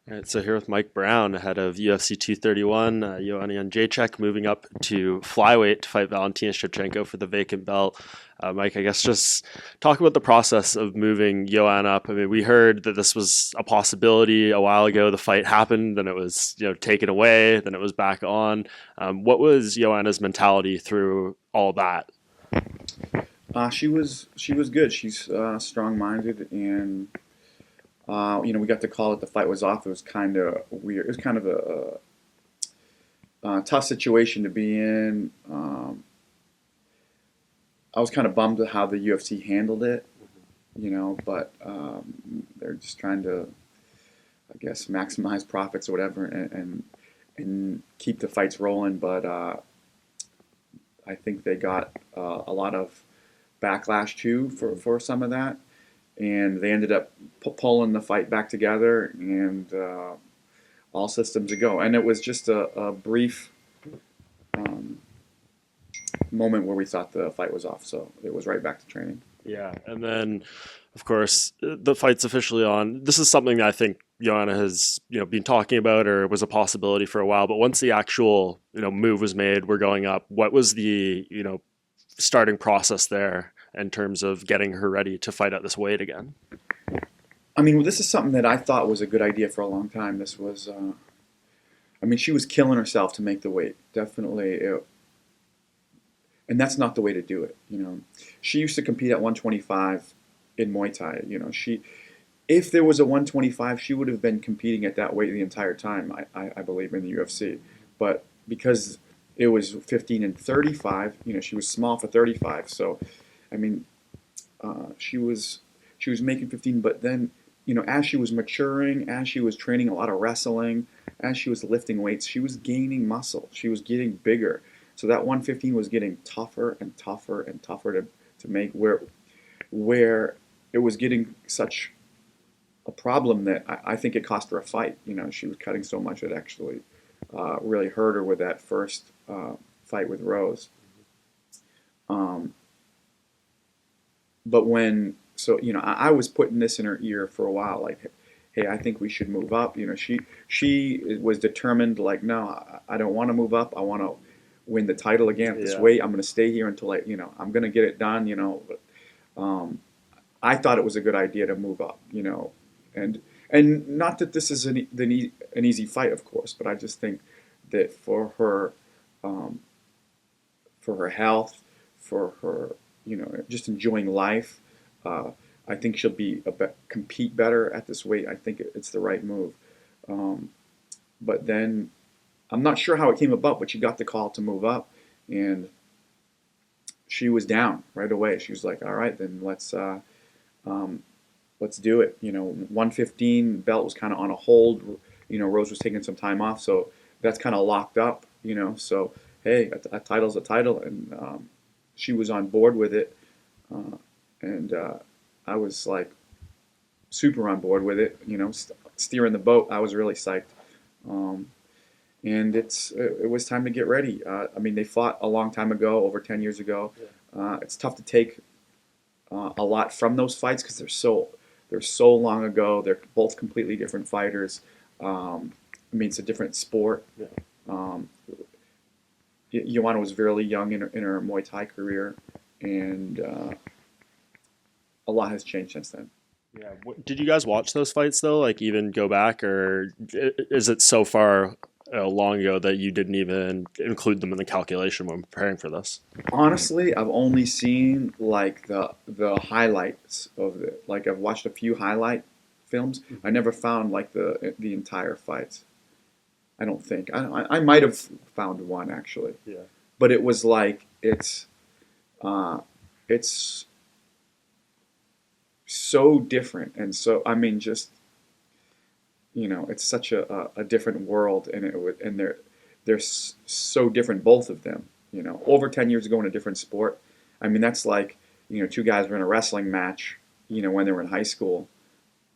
All right, so here with Mike Brown, ahead of UFC 231, Joanna Jedrzejczyk moving up to flyweight to fight Valentina Shevchenko for the vacant belt. Mike, I guess just talk about the process of moving Joanna up. I mean, we heard that this was a possibility a while ago. The fight happened, then it was taken away, then it was back on. What was Joanna's mentality through all that? She was good. She's strong-minded, and we got the call that the fight was off. It was kind of weird. It was kind of a tough situation to be in. I was kind of bummed at how the UFC handled it, but they're just trying to, I guess, maximize profits or whatever, and keep the fights rolling. But I think they got a lot of backlash too for some of that, and they ended up pulling the fight back together, and all systems a go. And it was just a brief um, moment where we thought the fight was off, so it was right back to training. Yeah, and then of course the fight's officially on. This is something that I think Joanna has been talking about or was a possibility for a while. But once the actual move was made, we're going up. What was the starting process there in terms of getting her ready to fight at this weight again? I mean, this is something that I thought was a good idea for a long time. This was, I mean, she was killing herself to make the weight, definitely. And that's not the way to do it. She used to compete at 125 in Muay Thai. If there was a 125, she would have been competing at that weight the entire time. I believe in the UFC, but because it was 15 and 35, she was small for 35. So, I mean, she was making 15, but then as she was maturing, as she was training a lot of wrestling, as she was lifting weights, she was gaining muscle. She was getting bigger. So that 115 was getting tougher and tougher and tougher to make, where it was getting such a problem that I think it cost her a fight. She was cutting so much it actually really hurt her with that first fight with Rose. Um, but I was putting this in her ear for a while, like, hey, I think we should move up. She was determined, like, no, I don't want to move up. I want to win the title again at this Yeah. weight. I'm going to stay here until I'm going to get it done. But I thought it was a good idea to move up. And not that this is an easy fight, of course, but I just think that um, for her health, for her, just enjoying life. I think she'll compete better at this weight. I think it's the right move. Um, but then I'm not sure how it came about, but she got the call to move up, and she was down right away. She was like, "All right, then let's do it." 115 belt was kind of on a hold. Rose was taking some time off, so that's kind of locked up. So hey, a title's a title, and she was on board with it, and I was like super on board with it. Steering the boat. I was really psyched. Um, and it was time to get ready. I mean, they fought a long time ago, over 10 years ago. It's tough to take a lot from those fights because they're so long ago. They're both completely different fighters. I mean, it's a different sport. Yeah. Um, Joanna was very young in her Muay Thai career, and a lot has changed since then. Yeah. Did you guys watch those fights though? Like even go back, or is it so far long ago that you didn't even include them in the calculation when preparing for this? Honestly, I've only seen like the highlights of it. Like I've watched a few highlight films. I never found like the entire fights. I don't think. I might have found one actually, Yeah. but it was like it's so different, and so I mean just it's such a different world, and they're so different, both of them. Over 10 years ago in a different sport. I mean, that's like two guys were in a wrestling match, when they were in high school,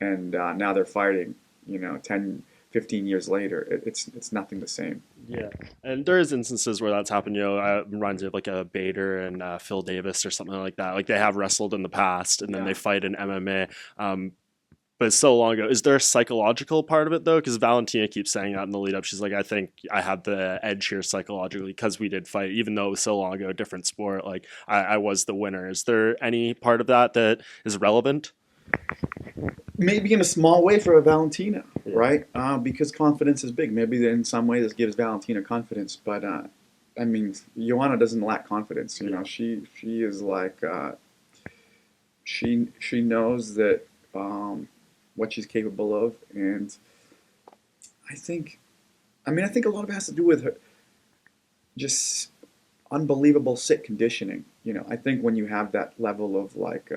and now they're fighting. 10, 15 years later. It's nothing the same. Yeah, and there is instances where that's happened. It reminds me of like a Bader and Phil Davis or something like that. Like they have wrestled in the past, and then Yeah. they fight in MMA. but it's so long ago. Is there a psychological part of it though? Because Valentina keeps saying that in the lead up. She's like, I think I had the edge here psychologically because we did fight, even though it was so long ago, different sport. Like I was the winner. Is there any part of that that is relevant? Maybe in a small way for a Valentina, Yeah. right? Because confidence is big. Maybe in some way this gives Valentina confidence, but I mean, Joanna doesn't lack confidence. You know, she is like she knows that what she's capable of, and I think, I think a lot of it has to do with her just unbelievable sick conditioning. You know, I think when you have that level of like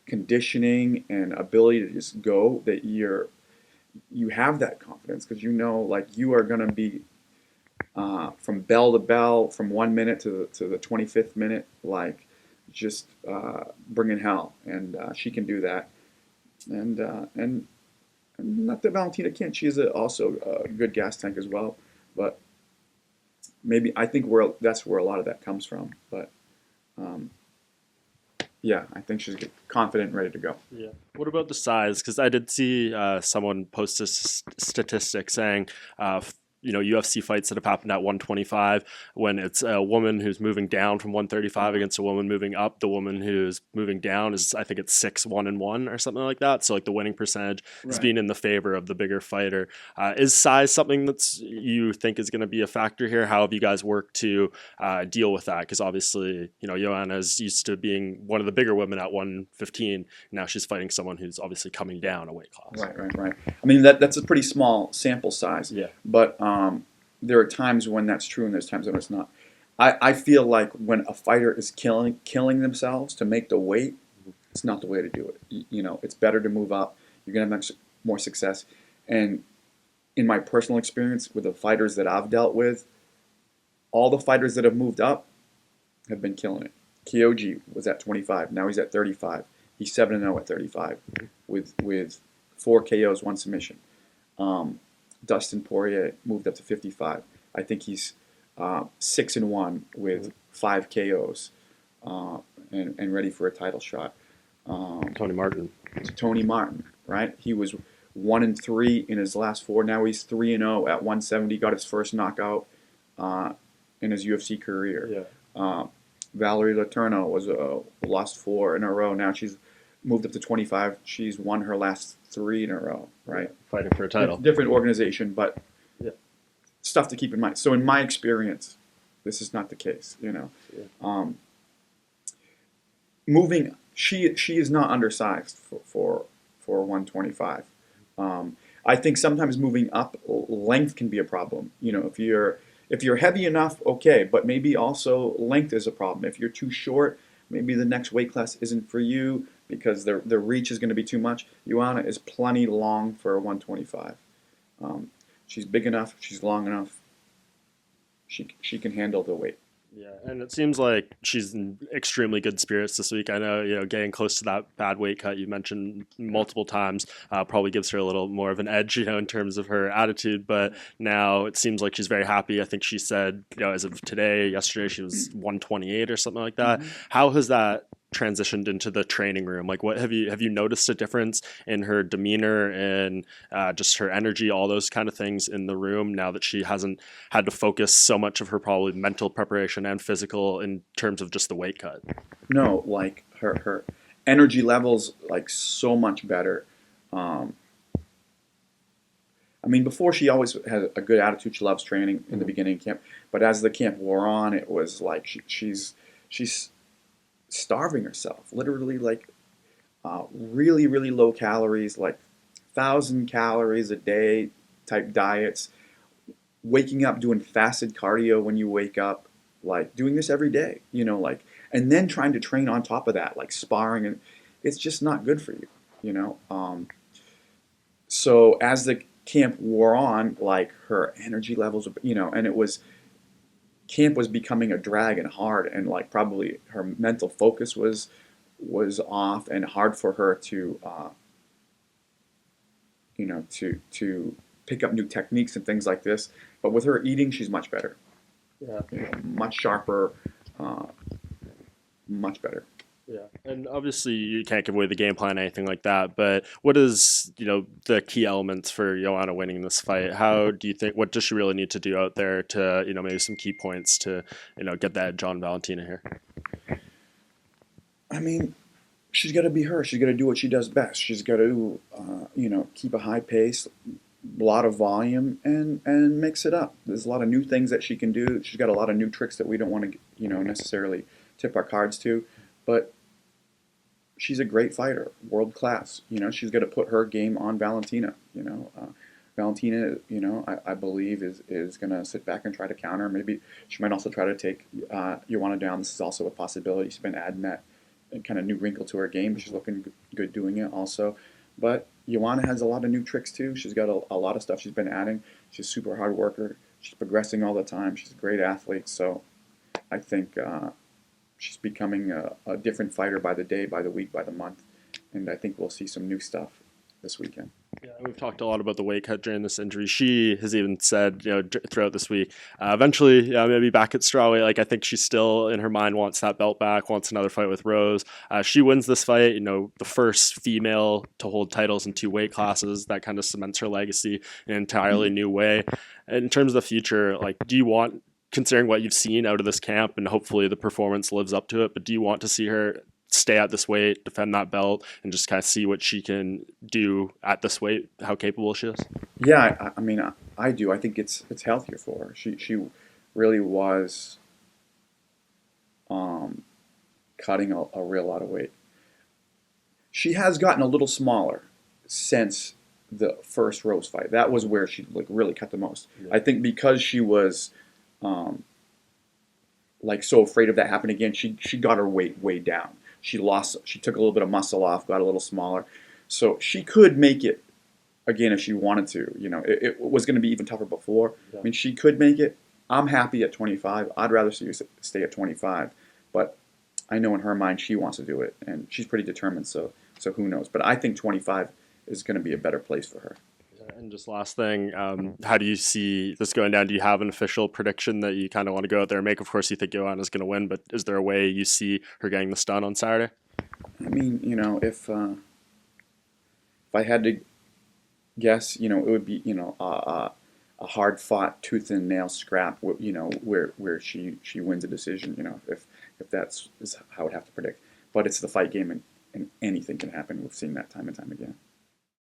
conditioning and ability to just go, that you have that confidence because you know like you are gonna be from bell to bell, from 1 minute to the 25th minute, like just bringing hell, and she can do that, and not that Valentina can't. She is also a good gas tank as well, but maybe I think that's where a lot of that comes from. But yeah, I think she's confident and ready to go. Yeah. What about the size? Because I did see someone post a statistic saying, UFC fights that have happened at 125, when it's a woman who's moving down from 135 against a woman moving up, the woman who's moving down is, I think it's 6-1-1 or something like that. So like the winning percentage is being in the favor of the bigger fighter. Is size something that's you think is going to be a factor here? How have you guys worked to deal with that? Because obviously, Joanna is used to being one of the bigger women at 115. Now she's fighting someone who's obviously coming down a weight class. Right. I mean, that's a pretty small sample size. Yeah. But there are times when that's true and there's times when it's not. I feel like when a fighter is killing themselves to make the weight, it's not the way to do it. It's better to move up. You're going to have more success. And in my personal experience with the fighters that I've dealt with, all the fighters that have moved up have been killing it. Kyoji was at 25. Now he's at 35. He's 7-0 at 35 with 4 KOs, 1 submission. Dustin Poirier moved up to 55. I think he's 6-1 with 5 KOs and ready for a title shot. Tony Martin, right? He was 1-3 in his last 4. Now he's 3-0 at 170. Got his first knockout in his UFC career. Yeah. Valerie Letourneau was lost 4 in a row. Now she's moved up to 25. She's won her last 3 in a row, right? Fighting for a title. Different organization, but stuff to keep in mind. So in my experience, this is not the case, Yeah. Moving, she is not undersized for 125. I think sometimes moving up, length can be a problem. If you're heavy enough, okay, but maybe also length is a problem. If you're too short, maybe the next weight class isn't for you because the reach is going to be too much. Joanna is plenty long for a 125. She's big enough. She's long enough. She can handle the weight. Yeah, and it seems like she's in extremely good spirits this week. I know, getting close to that bad weight cut you mentioned multiple times probably gives her a little more of an edge, in terms of her attitude. But now it seems like she's very happy. I think she said, as of yesterday, she was 128 or something like that. Mm-hmm. How has that transitioned into the training room? Like, what have you noticed a difference in her demeanor and just her energy, all those kind of things in the room now that she hasn't had to focus so much of her probably mental preparation and physical in terms of just the weight cut? No, like her energy levels like so much better. Before she always had a good attitude. She loves training in the beginning of camp, but as the camp wore on, it was like she's starving herself, literally, like really, really low calories, like 1,000 calories a day type diets, waking up doing fasted cardio when you wake up, like doing this every day, and then trying to train on top of that, like sparring, and it's just not good for you, So as the camp wore on, like her energy levels, and camp was becoming a drag and hard, and like probably her mental focus was off and hard for her to to pick up new techniques and things like this. But with her eating, she's much better. Yeah. Much sharper, much better. Yeah, and obviously you can't give away the game plan, anything like that. But what is, the key elements for Joanna winning this fight? How do you think? What does she really need to do out there to, maybe some key points to, get that edge on Valentina here? I mean, she's got to be her. She's got to do what she does best. She's got to, keep a high pace, a lot of volume, and mix it up. There's a lot of new things that she can do. She's got a lot of new tricks that we don't want to, necessarily tip our cards to, but she's a great fighter, world class. She's got to put her game on Valentina. Valentina, I believe is going to sit back and try to counter. Maybe she might also try to take Joanna down. This is also a possibility. She's been adding that kind of new wrinkle to her game. She's looking good doing it also. But Joanna has a lot of new tricks too. She's got a lot of stuff she's been adding. She's a super hard worker. She's progressing all the time. She's a great athlete. So I think she's becoming a different fighter by the day, by the week, by the month. And I think we'll see some new stuff this weekend. Yeah, we've talked a lot about the weight cut during this injury. She has even said, throughout this week, eventually, maybe back at strawweight. Like, I think she still, in her mind, wants that belt back, wants another fight with Rose. She wins this fight, the first female to hold titles in two weight classes. That kind of cements her legacy in an entirely new way. In terms of the future, like, do you want, considering what you've seen out of this camp, and hopefully the performance lives up to it, but do you want to see her stay at this weight, defend that belt, and just kind of see what she can do at this weight, how capable she is? Yeah, I mean, I do. I think it's healthier for her. She really was cutting a real lot of weight. She has gotten a little smaller since the first Rose fight. That was where she really cut the most. Yeah. I think because she was so afraid of that happening again, she got her weight way down. She took a little bit of muscle off, got a little smaller. So she could make it again if she wanted to. It was going to be even tougher before. Yeah. I mean, she could make it. I'm happy at 25. I'd rather see her stay at 25. But I know in her mind she wants to do it, and she's pretty determined, so who knows. But I think 25 is going to be a better place for her. And just last thing, how do you see this going down? Do you have an official prediction that you kind of want to go out there and make? Of course, you think Joanna's going to win, but is there a way you see her getting this done on Saturday? I mean, if I had to guess, it would be, a hard-fought, tooth-and-nail scrap, where she wins a decision, if that's is how I would have to predict. But it's the fight game, and anything can happen. We've seen that time and time again.